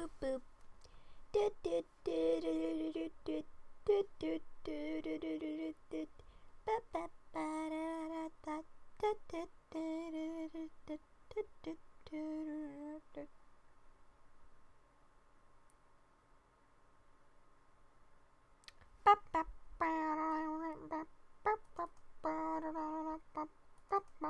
boop boop. Do do do do do do do do do do do do do. Ba ba ba da da da da da da da da da. Ba ba ba ba ba ba ba ba ba.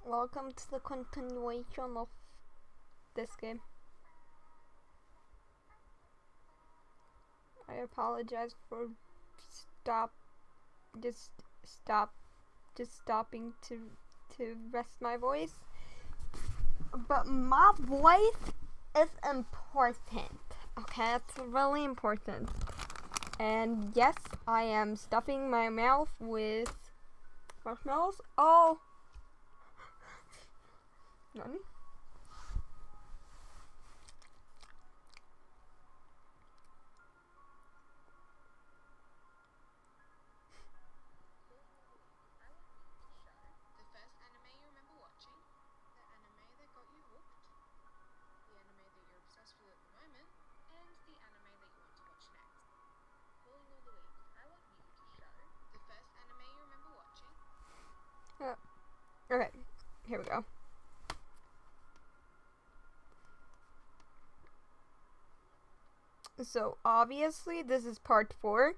Welcome to the continuation of this game. I apologize for stopping to rest my voice. But my voice is important. Okay, it's really important. And yes, I am stuffing my mouth with marshmallows. Oh. Nani? Okay, here we go. So obviously this is part 4.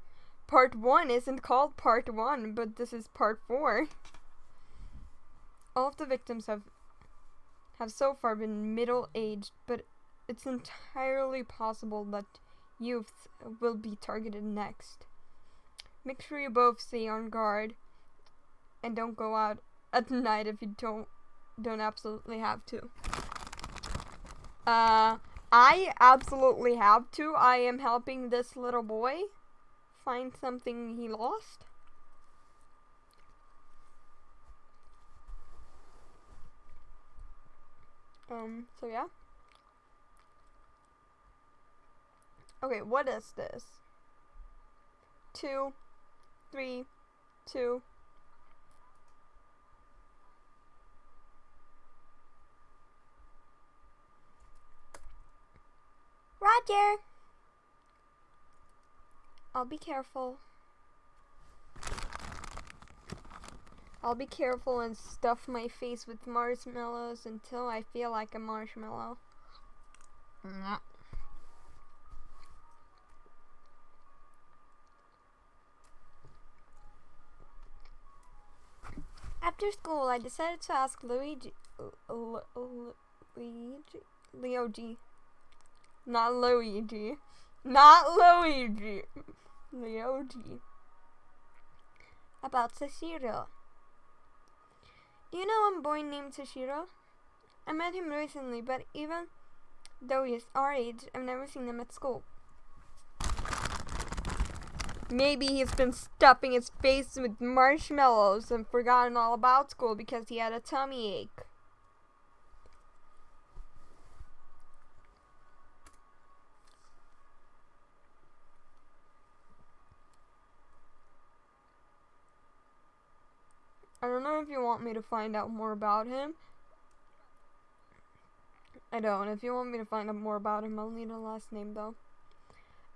Part 1 isn't called part 1, but this is part 4. All of the victims have so far been middle-aged, but it's entirely possible that youths will be targeted next. Make sure you both stay on guard and don't go out at night if you don't absolutely have to. I absolutely have to. I am helping this little boy find something he lost. So yeah. Okay, what is this? 2, 3, 2. Roger! I'll be careful. I'll be careful and stuff my face with marshmallows until I feel like a marshmallow. After school, I decided to ask Leo G. Not Luigi. Leo G. About Sashiro. Do you know a boy named Sashiro? I met him recently, but even though he's our age, I've never seen him at school. Maybe he's been stuffing his face with marshmallows and forgotten all about school because he had a tummy ache. I don't know if you want me to find out more about him. I don't. If you want me to find out more about him, I'll need a last name though.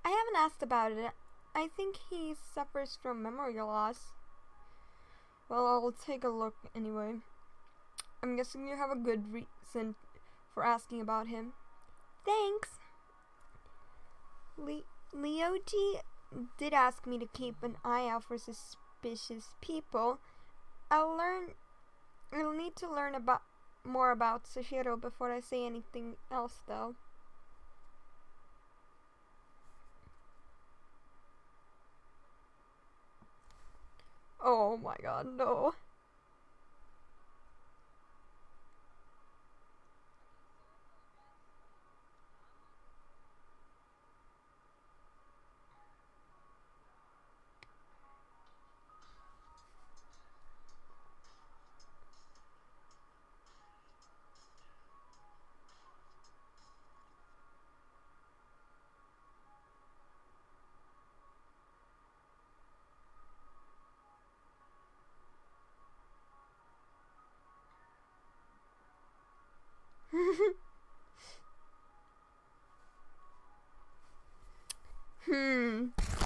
I haven't asked about it. I think he suffers from memory loss. Well, I'll take a look anyway. I'm guessing you have a good reason for asking about him. Thanks. Leo G did ask me to keep an eye out for suspicious people. I'll need to learn more about Sashiro before I say anything else though. Oh my god, no.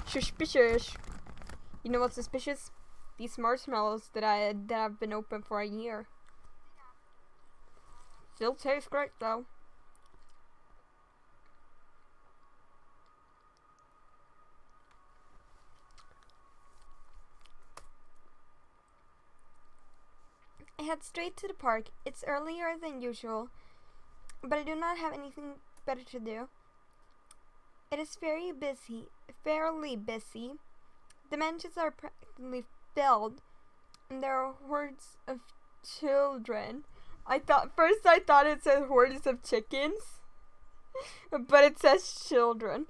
Suspicious. You know what's suspicious? These marshmallows that have been open for a year. Still tastes great though. I head straight to the park. It's earlier than usual, but I do not have anything better to do. It is fairly busy. The benches are practically filled, and there are hordes of children. First I thought it said hordes of chickens, but it says children.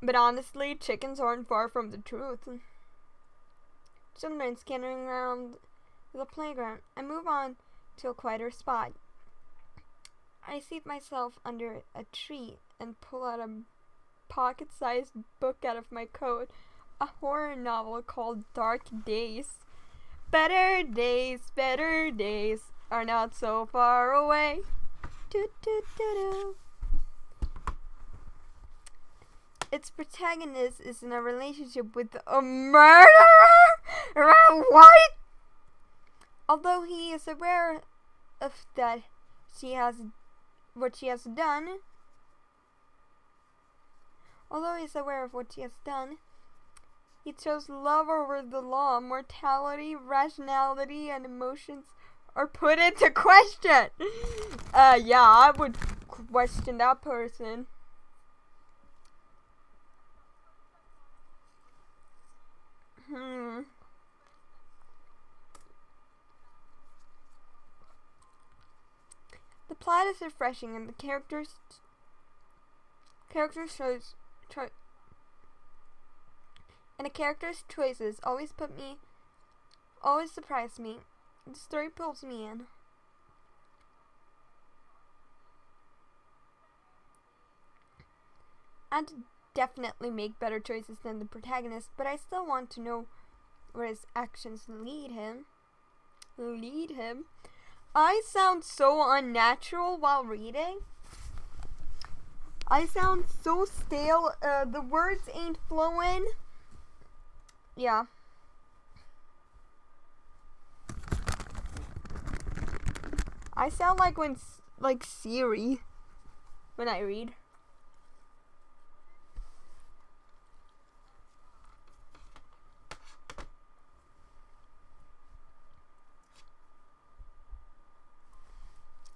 But honestly, chickens aren't far from the truth. Children scattering around the playground. I move on to a quieter spot. I seat myself under a tree and pull out a pocket-sized book out of my coat. A horror novel called Dark Days. Better days are not so far away. Do, do, do, do. Its protagonist is in a relationship with a murderer. What? Although he is aware of what she has done, he chose love over the law. Mortality, rationality, and emotions are put into question. Yeah, I would question that person. The plot is refreshing, and the characters' choices always surprise me. The story pulls me in. I'd definitely make better choices than the protagonist, but I still want to know where his actions lead him. I sound so unnatural while reading. I sound so stale. The words ain't flowing. Yeah. I sound like Siri when I read.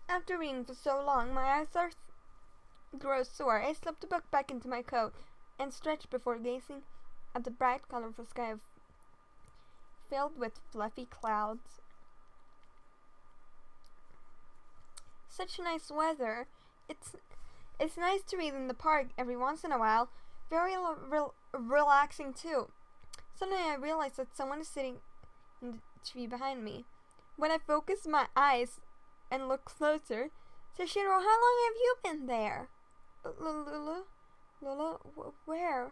After reading for so long, my eyes grow sore. I slip the book back into my coat and stretch before gazing at the bright, colorful sky filled with fluffy clouds. Such nice weather. It's nice to read in the park every once in a while. Very relaxing too. Suddenly I realize that someone is sitting in the tree behind me. When I focus my eyes and look closer, Sashiro, how long have you been there? Lula, where?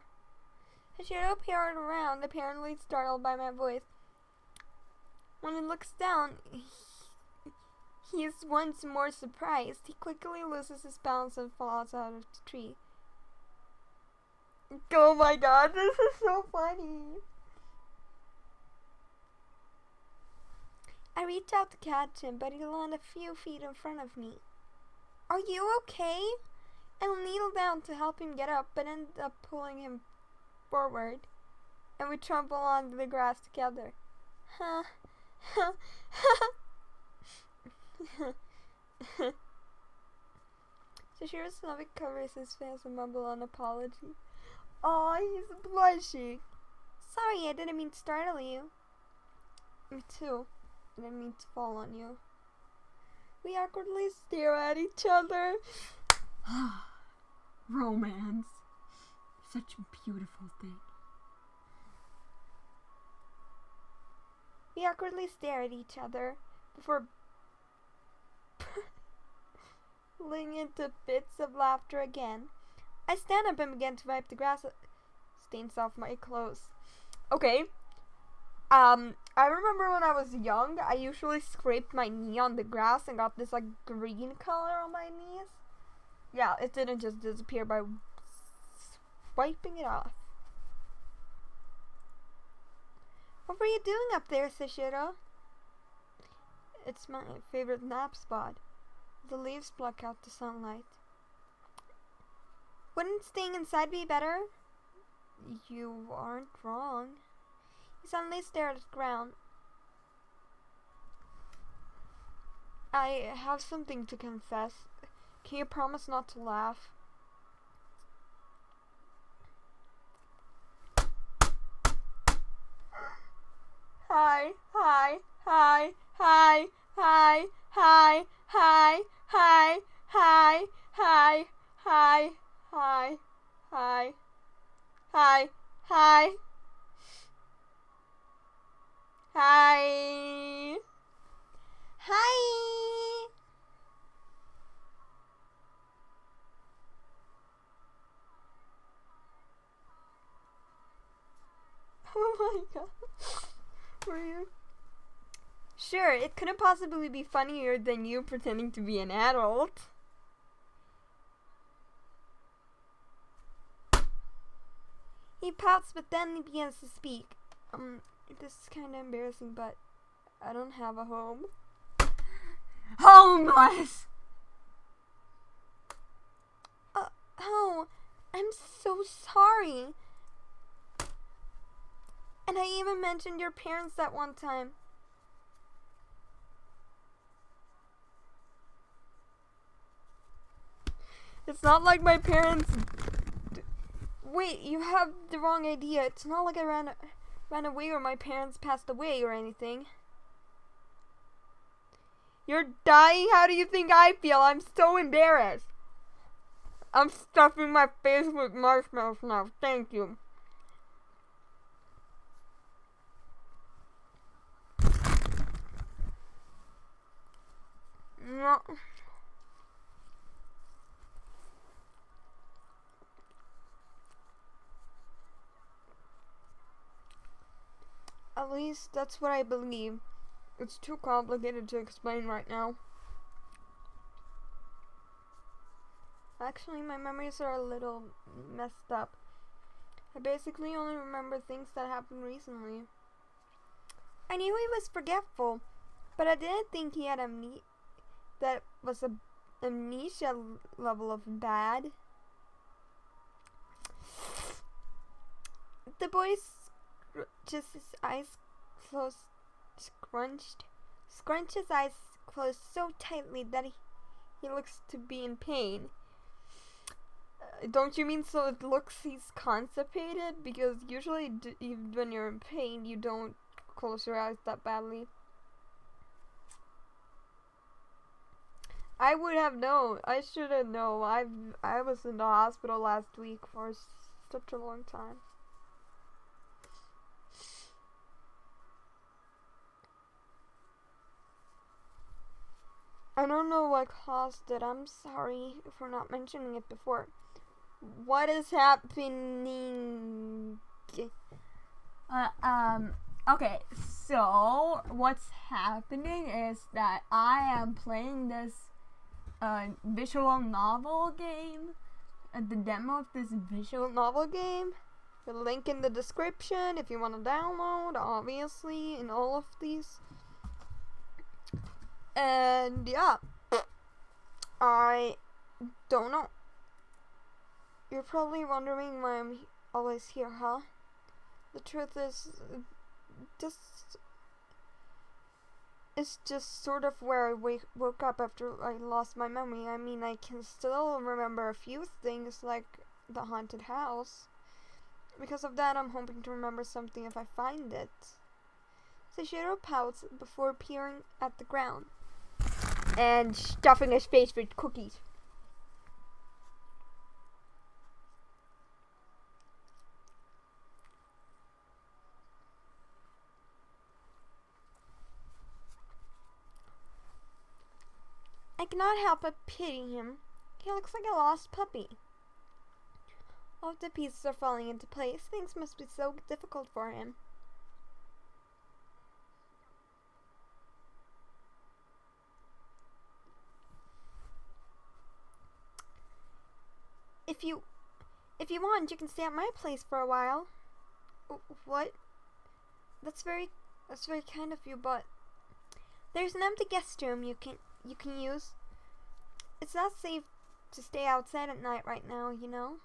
Sashiro peered around, apparently startled by my voice. When he looks down, he is once more surprised. He quickly loses his balance and falls out of the tree. Oh my god, this is so funny. I reach out to catch him, but he landed a few feet in front of me. Are you okay? I kneel down to help him get up, but end up pulling him forward, and we trample onto the grass together. Sashiro's stomach covers his face and mumble an apology. Aw, he's blushing. Sorry, I didn't mean to startle you. Me too. I didn't mean to fall on you. We awkwardly stare at each other. Romance. Such a beautiful thing. We awkwardly stare at each other before pulling into fits of laughter again. I stand up and begin to wipe the grass stains off my clothes. Okay. I remember when I was young, I usually scraped my knee on the grass and got this like green color on my knees. Yeah, it didn't just disappear by wiping it off. What were you doing up there, Sashiro? It's my favorite nap spot. The leaves block out the sunlight. Wouldn't staying inside be better? You aren't wrong. He suddenly stared at the ground. I have something to confess. Can you promise not to laugh? Hi, hi, hi, hi, hi, hi, hi, hi, hi, hi, hi, hi, hi, hi, hi, hi, hi. Oh my god. Were you? Sure, it couldn't possibly be funnier than you pretending to be an adult. He pouts, but then he begins to speak. This is kind of embarrassing, but I don't have a home. Homeless! Oh, I'm so sorry. And I even mentioned your parents that one time. It's not like my parents... Wait, you have the wrong idea. It's not like I ran away or my parents passed away or anything. You're dying? How do you think I feel? I'm so embarrassed. I'm stuffing my face with marshmallows now. Thank you. No. At least that's what I believe. It's too complicated to explain right now. Actually, my memories are a little messed up. I basically only remember things that happened recently. I knew he was forgetful, but I didn't think he had that was a amnesia level of bad. The boy just his eyes closed, scrunched his eyes closed so tightly that he looks to be in pain. Don't you mean so it looks he's constipated? Because usually even when you're in pain, you don't close your eyes that badly. I would have known. I should have known. I was in the hospital last week for such a long time. I don't know what caused it. I'm sorry for not mentioning it before. What is happening? Okay, so what's happening is that I am playing this visual novel game. The demo of this visual Novel game. The link in the description if you want to download, obviously, in all of these. And yeah, I don't know. You're probably wondering why I'm always here, huh? The truth is, it's just sort of where I woke up after I lost my memory. I mean, I can still remember a few things, like the haunted house. Because of that, I'm hoping to remember something if I find it. Sashiro pouts before peering at the ground and stuffing his face with cookies. I cannot help but pity him. He looks like a lost puppy. All of the pieces are falling into place. Things must be so difficult for him. If you want, you can stay at my place for a while. What? That's very kind of you, but there's an empty guest room you can use. It's not safe to stay outside at night right now, you know?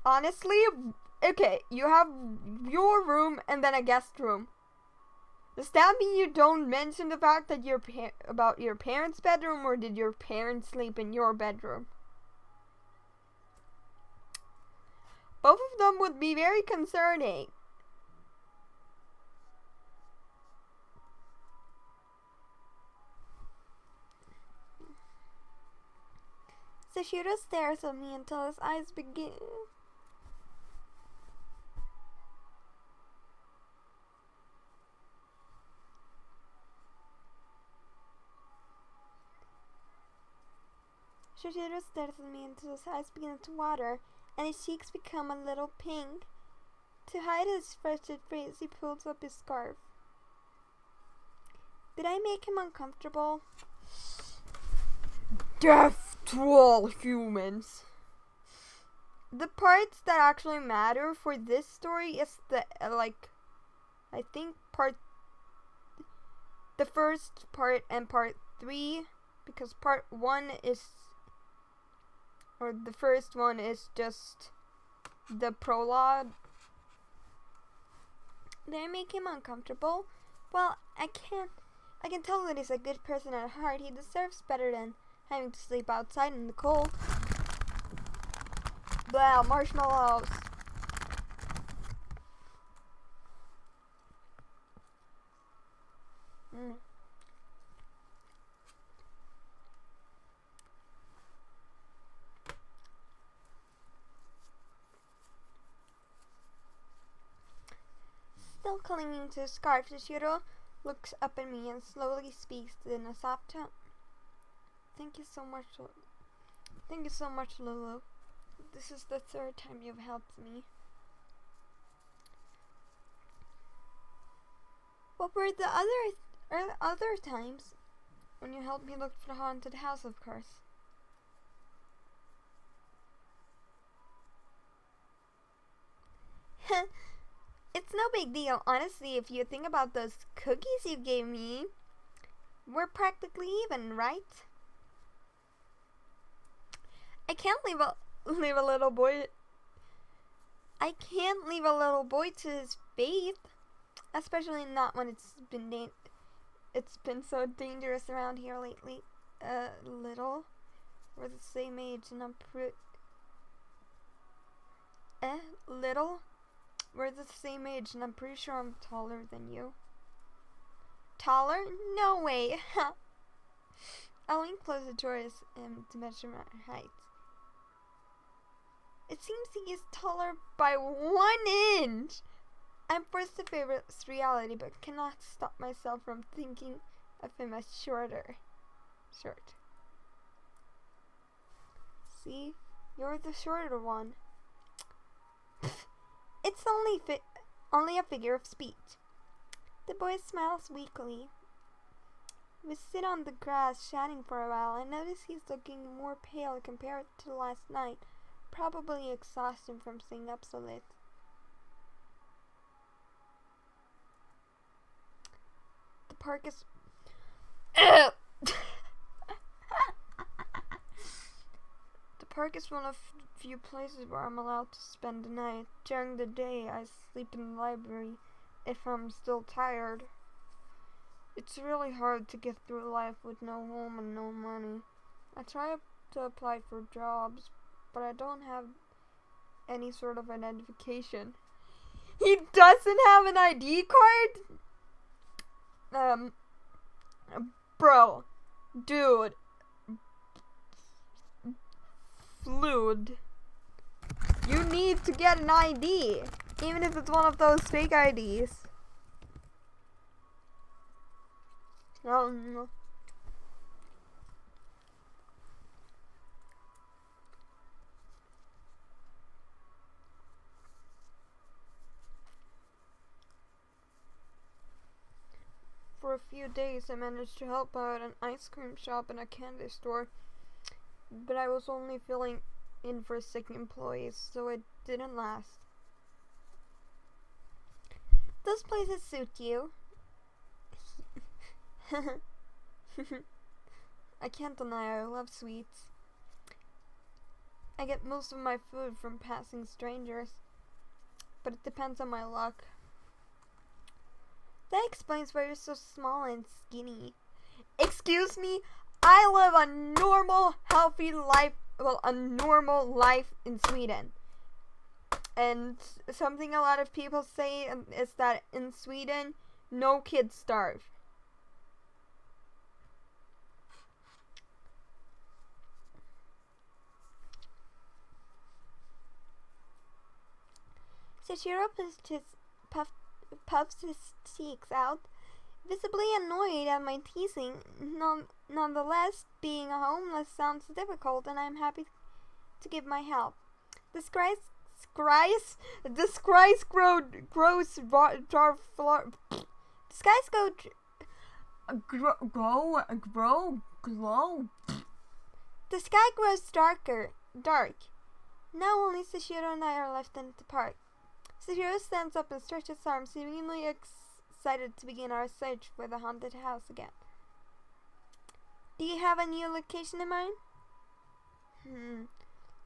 Honestly, okay, you have your room and then a guest room. Does that mean you don't mention the fact that about your parents' bedroom, or did your parents sleep in your bedroom? Both of them would be very concerning. Sashiro stares at me until his eyes begin. Sashiro stares at me until his eyes begin to water and his cheeks become a little pink. To hide his frustrated face, he pulls up his scarf. Did I make him uncomfortable? Death to all humans. The parts that actually matter for this story is the the first part and part 3, because part 1 is, or the first one is just the prologue. Did I make him uncomfortable? Well, I can tell that he's a good person at heart. He deserves better than having to sleep outside in the cold. Blah, marshmallows. Still clinging to his scarf, Shishiro looks up at me and slowly speaks in a soft tone. Thank you so much, Lulu. This is the 3rd time you've helped me. What were the other times? When you helped me look for the haunted house, of course. It's no big deal. Honestly, if you think about those cookies you gave me, we're practically even, right? I can't leave a little boy to his fate, especially not when it's been so dangerous around here lately. Little, we're the same age, and I'm pretty sure I'm taller than you. Taller? No way. I'll lean closer towards him to measure my height. It seems he is taller by 1 inch. I'm forced to favor this reality, but cannot stop myself from thinking of him as short. See? You're the shorter one. It's only a figure of speech. The boy smiles weakly. We sit on the grass chatting for a while. I notice he's looking more pale compared to last night. Probably exhausted from staying up so late. The park is... The park is one of few places where I'm allowed to spend the night. During the day, I sleep in the library if I'm still tired. It's really hard to get through life with no home and no money. I try to apply for jobs, but I don't have any sort of identification. He doesn't have an ID card? Bro. Dude. Fluid. You need to get an ID, even if it's one of those fake IDs. For a few days, I managed to help out an ice cream shop and a candy store, but I was only filling in for sick employees, so it didn't last. Those places suit you. I can't deny I love sweets. I get most of my food from passing strangers, but it depends on my luck. That explains why you're so small and skinny. Excuse me? I live a normal, healthy life, a normal life in Sweden. And something a lot of people say is that in Sweden, no kids starve. Sashiro puffs his cheeks out, visibly annoyed at my teasing. Nonetheless, being a homeless sounds difficult, and I'm happy to give my help. The skies grows dark. Now only Sashiro and I are left in the park. Sashiro stands up and stretches his arms, seemingly excited to begin our search for the haunted house again. Do you have a new location in mind?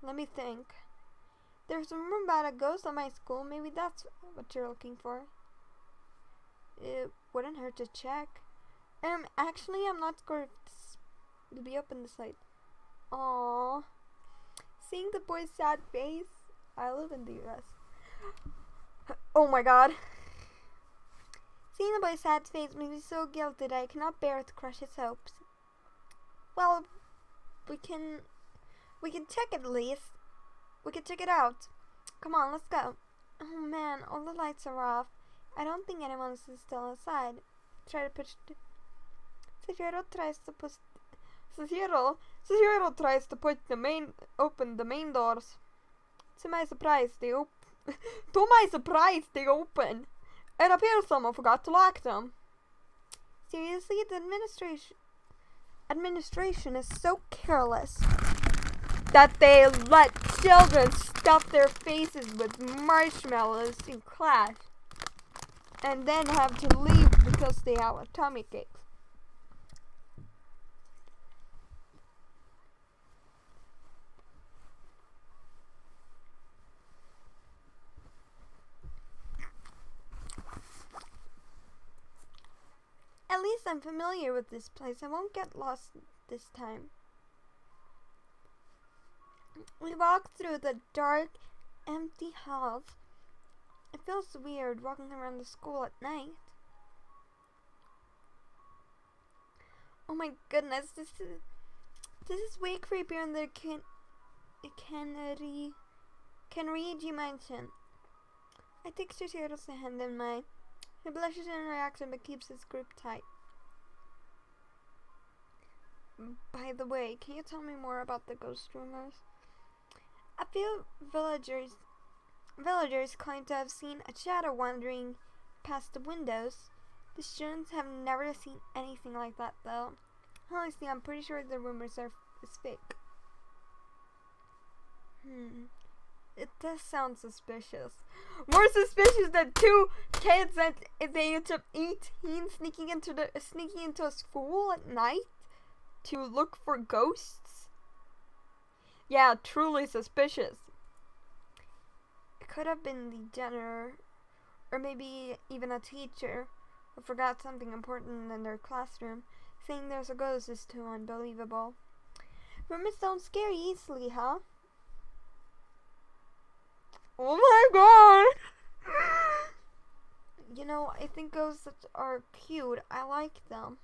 Let me think. There's a rumor about a ghost at my school. Maybe that's what you're looking for. It wouldn't hurt to check. Actually, I'm not sure if it'll be open this late. Aww. Seeing the boy's sad face. I live in the US. Oh my god. Seeing the boy's sad face makes me so guilty that I cannot bear to crush his hopes. Well, we can check it at least. We can check it out. Come on, let's go. Oh man, all the lights are off. I don't think anyone is still inside. Sashiro tries to open the main doors. To my surprise, they open. It appears someone forgot to lock them. Seriously, the administration is so careless that they let children stuff their faces with marshmallows in class and then have to leave because they have a tummy ache. At least I'm familiar with this place. I won't get lost this time. We walk through the dark, empty halls. It feels weird walking around the school at night. Oh my goodness, this is way creepier than the Kenri you mentioned. I take Sashiro's hand in mine. He blushes in reaction but keeps his grip tight. By the way, can you tell me more about the ghost rumors? A few villagers claim to have seen a shadow wandering past the windows. The students have never seen anything like that though. Honestly, I'm pretty sure the rumors is fake. It does sound suspicious. More suspicious than two kids at the age of 18 sneaking into a school at night to look for ghosts. Yeah, truly suspicious. It could have been the janitor, or maybe even a teacher who forgot something important in their classroom. Saying there's a ghost is too unbelievable. Rumors don't scare easily, huh? Oh my god! You know, I think ghosts are cute. I like them.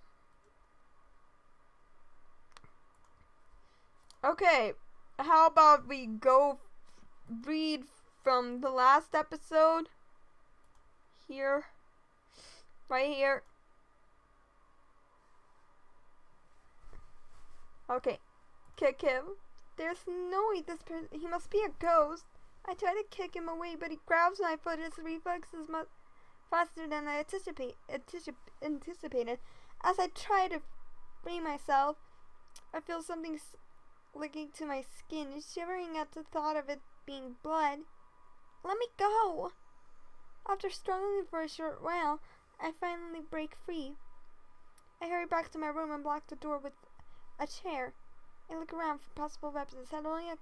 Okay, how about we go read from the last episode? Here. Right here. Okay. Kick him. There's no way he must be a ghost. I try to kick him away, but he grabs my foot. His reflexes much faster than I anticipated. As I try to free myself, I feel something licking to my skin, shivering at the thought of it being blood. Let me go! After struggling for a short while, I finally break free. I hurry back to my room and block the door with a chair. I look around for possible weapons. I had only a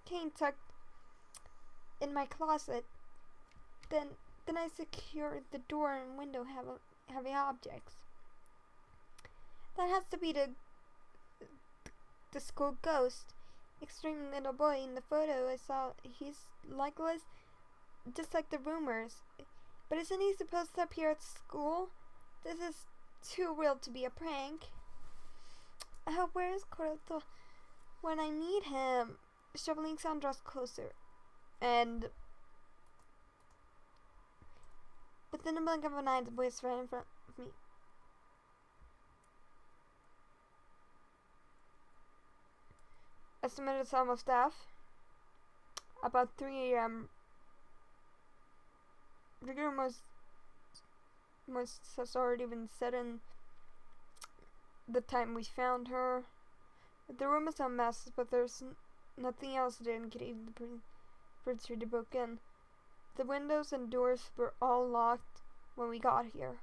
cane tucked in my closet. Then I secured the door and window heavy objects. That has to be the school ghost. Extreme little boy in the photo I saw. He's legless, just like the rumors. But isn't he supposed to appear at school? This is too real to be a prank. Where is Corto when I need him? Shoveling sound draws closer. And within a blink of an eye, the boy is right in front of me. Estimated sum of staff. About 3 a.m. The girl must has already been set in the time we found her. The room is a mess, but there's nothing else that indicated the birds were broken. The windows and doors were all locked when we got here.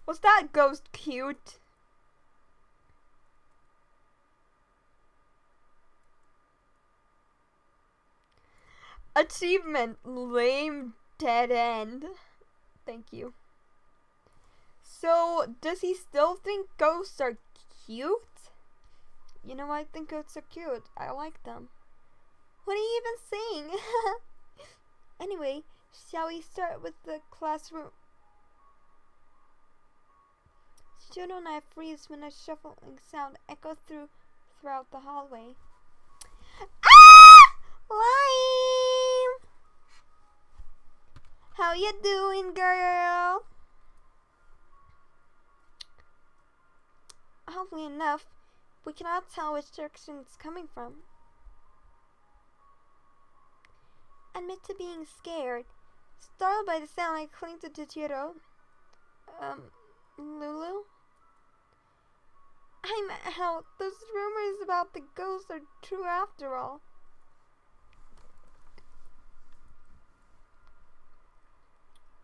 Was that ghost cute? Achievement, lame dead end. Thank you. So, does he still think ghosts are cute? You know, I think ghosts are cute. I like them. What are you even saying? Anyway, shall we start with the classroom? Shoto and I freeze when a shuffling sound echoes throughout the hallway. Ah! Lime! How you doing, girl? Oddly enough, we cannot tell which direction it's coming from. Admit to being scared. Startled by the sound, I cling to Chihiro. Lulu? I'm out. Those rumors about the ghosts are true after all.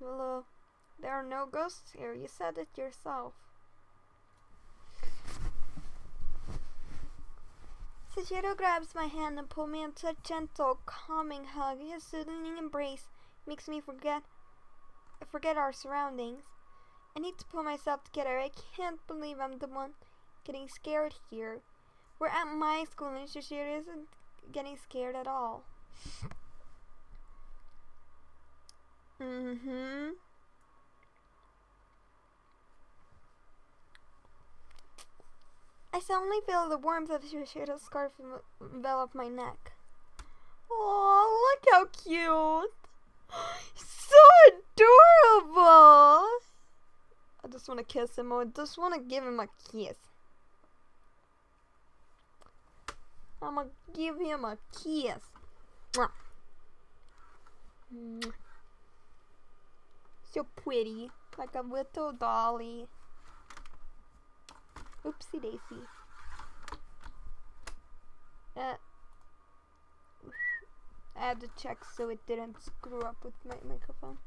Lulu, there are no ghosts here. You said it yourself. Chihiro grabs my hand and pulls me into a gentle, calming hug. His soothing embrace makes me forget our surroundings. I need to pull myself together. I can't believe I'm the one getting scared here. We're at my school and Chihiro isn't getting scared at all. I suddenly feel the warmth of Chihiro's scarf envelop my neck. Oh, look how cute! So adorable! I just want to kiss him. I just want to give him a kiss. I'm gonna give him a kiss. Mwah. Mwah. So pretty, like a little dolly. Oopsie daisy. I had to check so it didn't screw up with my microphone.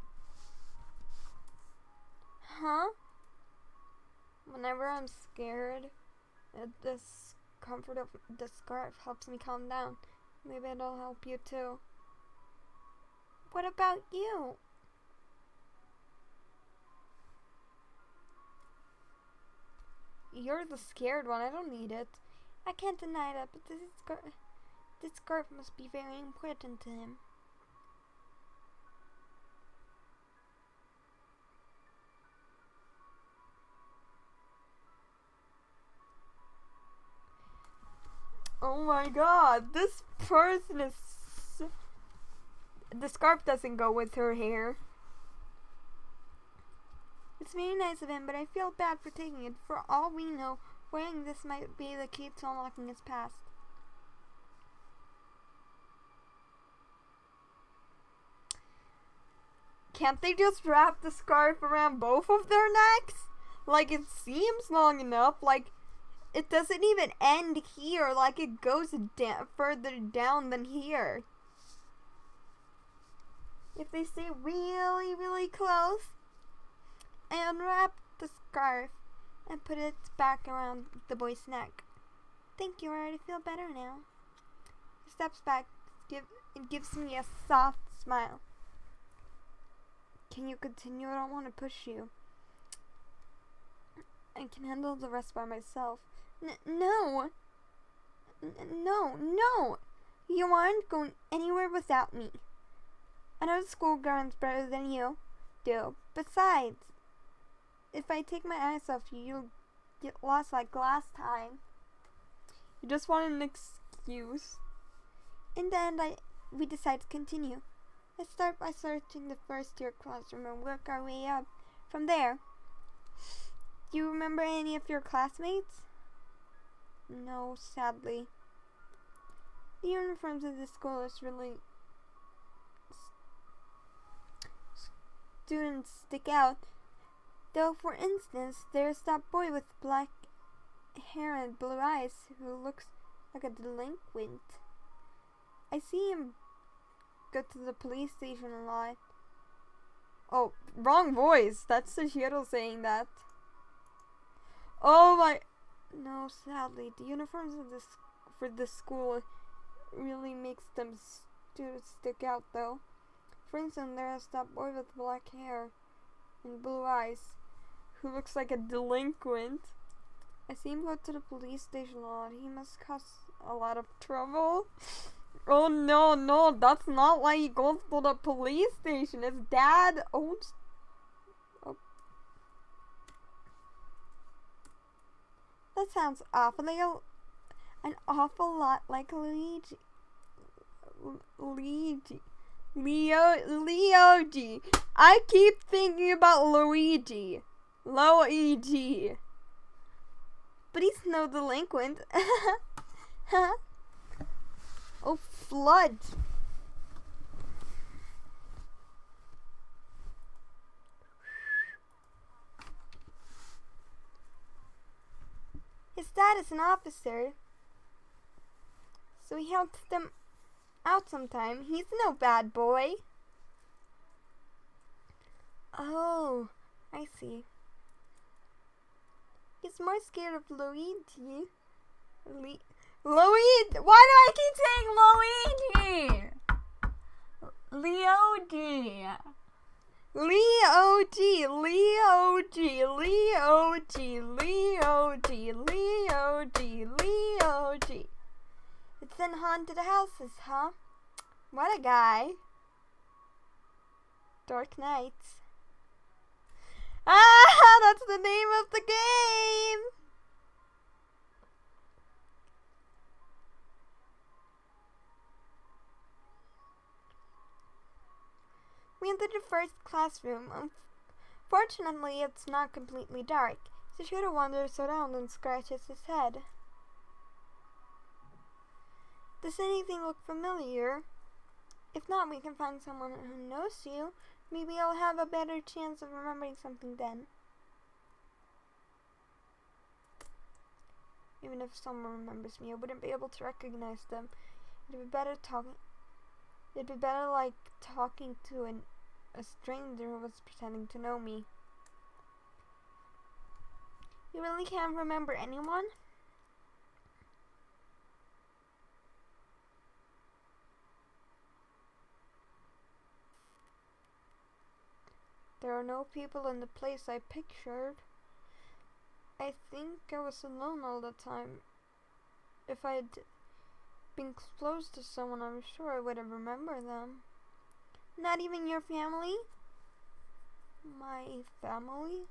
Huh? Whenever I'm scared, the comfort of the scarf helps me calm down. Maybe it'll help you too. What about you? You're the scared one. I don't need it. I can't deny that, but this scarf must be very important to him. Oh my god, this person is... The scarf doesn't go with her hair. It's very nice of him, but I feel bad for taking it. For all we know, wearing this might be the key to unlocking his past. Can't they just wrap the scarf around both of their necks? Like, it seems long enough. Like, it doesn't even end here. Like, it goes further down than here. If they stay really, really close, I unwrap the scarf and put it back around the boy's neck. Thank you, I already feel better now. He steps back and gives me a soft smile. Can you continue? I don't want to push you. I can handle the rest by myself. No! No! You aren't going anywhere without me. I know the school grounds better than you do. Besides, if I take my eyes off you, you'll get lost like last time. You just wanted an excuse. In the end, we decide to continue. Let's start by searching the first year classroom and work our way up from there. Do you remember any of your classmates? No, sadly. The uniforms of the school is really... Students stick out. Though, for instance, there's that boy with black hair and blue eyes who looks like a delinquent. I see him go to the police station a lot. Oh, wrong voice. That's Shihiro saying that. Oh my... No, sadly, the uniforms of for this school really makes them students stick out, though. For instance, there's that boy with black hair and blue eyes who looks like a delinquent. I see him go to the police station a lot. He must cause a lot of trouble. Oh no, that's not why he goes to the police station. His dad owns... Oh. That sounds an awful lot like Luigi. Luigi. I keep thinking about Luigi. Luigi. But he's no delinquent. Oh, flood. His dad is an officer, so he helps them out sometime. He's no bad boy. Oh, I see. He's more scared of Luigi. Luigi. Why do I keep saying Luigi? Leoji. It's in haunted houses, huh? What a guy. Dark Knights. Ah, that's the name of the game. We entered the first classroom. Fortunately, it's not completely dark. Shihiro wanders around and scratches his head. Does anything look familiar? If not, we can find someone who knows you. Maybe I'll have a better chance of remembering something then. Even if someone remembers me, I wouldn't be able to recognize them. It'd be better like talking to a stranger who was pretending to know me. You really can't remember anyone? There are no people in the place I pictured. I think I was alone all the time. If I'd been close to someone, I'm sure I would have remembered them. Not even your family? My family?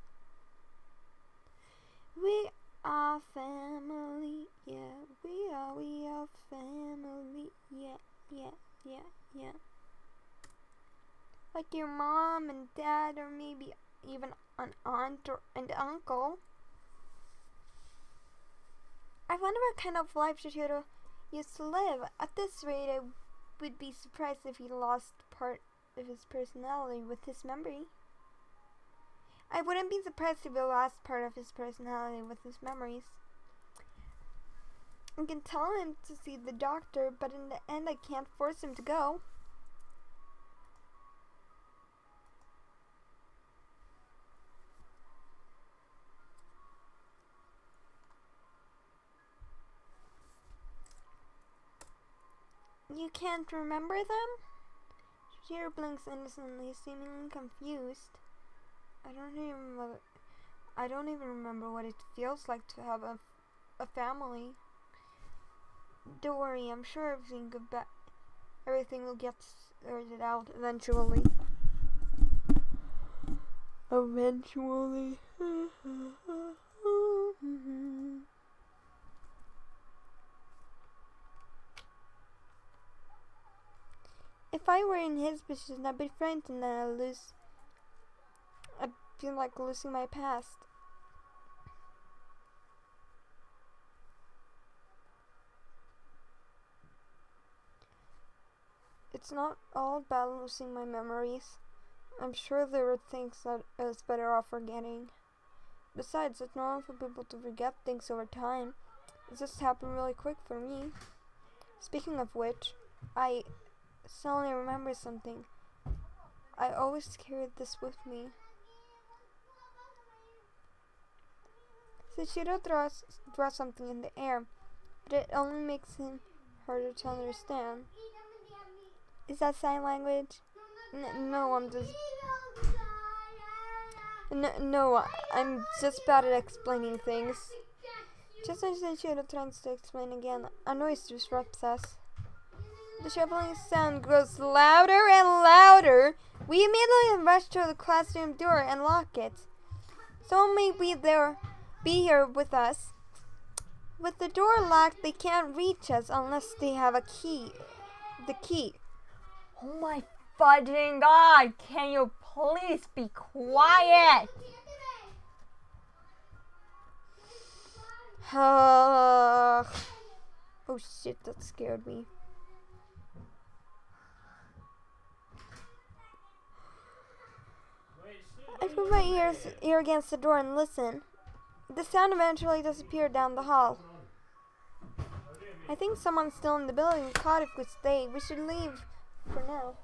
We are family, yeah. We are family, yeah. Like your mom and dad, or maybe even an aunt and uncle. I wonder what kind of life Shihiro used to live. At this rate, I would be surprised if he lost part of his personality with his memory. I wouldn't be surprised if he lost part of his personality with his memories. I can tell him to see the doctor, but in the end I can't force him to go. You can't remember them? Shiro blinks innocently, seemingly confused. I don't even remember what it feels like to have a family. Don't worry, I'm sure everything will get sorted out eventually. Eventually. If I were in his position, I'd be frightened that I'd feel like losing my past. It's not all about losing my memories. I'm sure there are things that I was better off forgetting. Besides, it's normal for people to forget things over time. It just happened really quick for me. Speaking of which, I suddenly remember something. I always carried this with me. Sashiro draws something in the air, but it only makes him harder to understand. Is that sign language? No, I'm just bad at explaining things. Just as Sashiro tries to explain again, a noise disrupts us. The shuffling sound grows louder and louder. We immediately rush to the classroom door and lock it. Someone may be here with us. With the door locked, they can't reach us unless they have a key. The key. Oh my fudging god! Can you please be quiet? Oh shit, that scared me. I put my ear against the door and listen. The sound eventually disappeared down the hall. I think someone's still in the building. Caught if we stay. We should leave for now.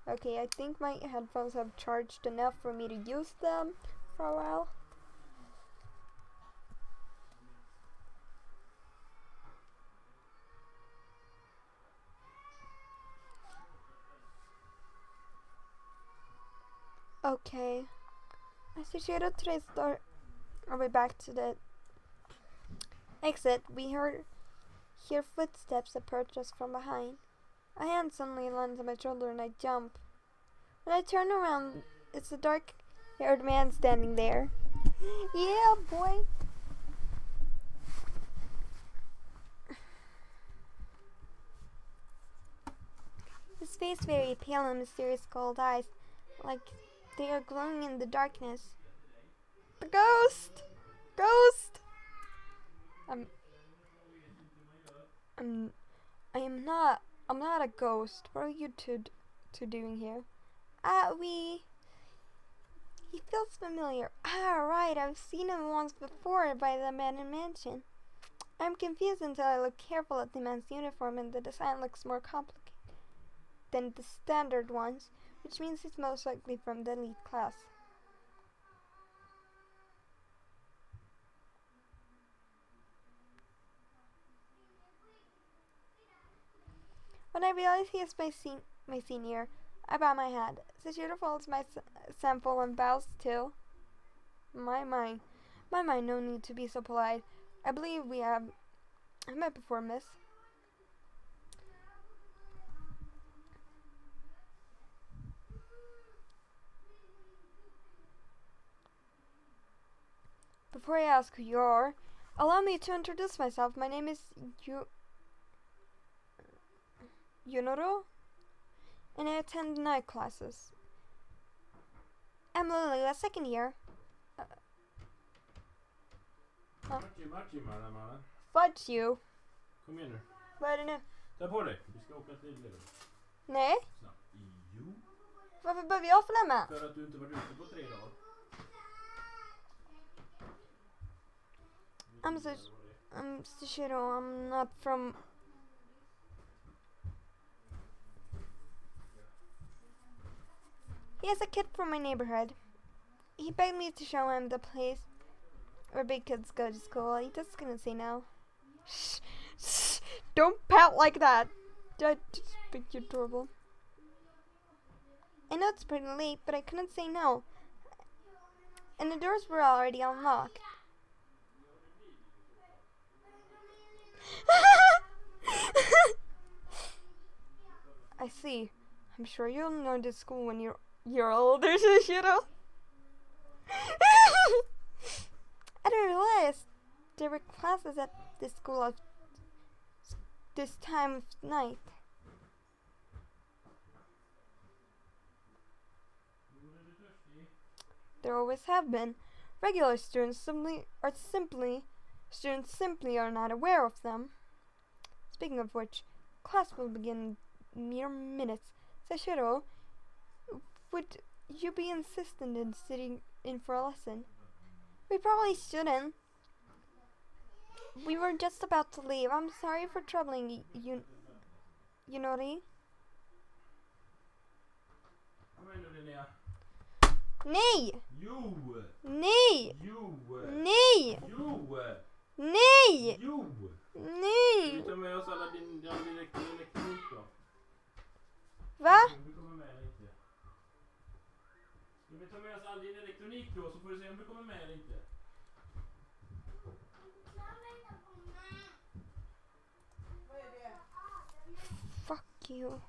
Okay, I think my headphones have charged enough for me to use them for a while. Okay. As we shared out today's start our way back to the exit, we hear footsteps approach us from behind. A hand suddenly lands on my shoulder and I jump. When I turn around, it's a dark-haired man standing there. Yeah, boy. His face very pale and mysterious gold eyes, like they are glowing in the darkness. The ghost! Ghost! I'm not a ghost. What are you two doing here? He feels familiar. Right, I've seen him once before by the abandoned mansion. I'm confused until I look careful at the man's uniform and the design looks more complicated than the standard ones, which means he's most likely from the elite class. When I realize he is my senior, I bow my head. Sashiro folds my sample and bows too. My, no need to be so polite. I believe we have met before, miss. Before I ask who you are, allow me to introduce myself. My name is Yunoro, and I attend night classes. I'm Lily, a second year. Fudge you. Kom igen nu. Vad är det nu? Ta på dig. Vi ska åka till Lever. Nej. Snabbt. Jo. Varför behöver jag följa med? För att du inte varit ute på 3 dagar. I'm Sashiro. I'm not from... He is a kid from my neighborhood. He begged me to show him the place Where big kids go to school. He just gonna say no. Shh, shh, don't pout like that. That just make you adorable. I know it's pretty late, but I couldn't say no. And the doors were already unlocked. I see. I'm sure you'll know the school when you're older, Shishiro. I didn't realize there were classes at this school at this time of night. There always have been. Regular students simply are not aware of them. Speaking of which, class will begin in mere minutes. Sashiro, would you be insistent in sitting in for a lesson? We probably shouldn't. We were just about to leave. I'm sorry for troubling you, Yunori. Kom igen nu Linnea. Nej! Jo! Nej! Jo! Nej! Jo! Nej! Jo! Ska vi Nej! ta med oss alla din elektronik då? Va? Om du kommer med eller inte. Ska vi ta med oss all din elektronik då så får du se om du kommer med eller inte. Fuck you.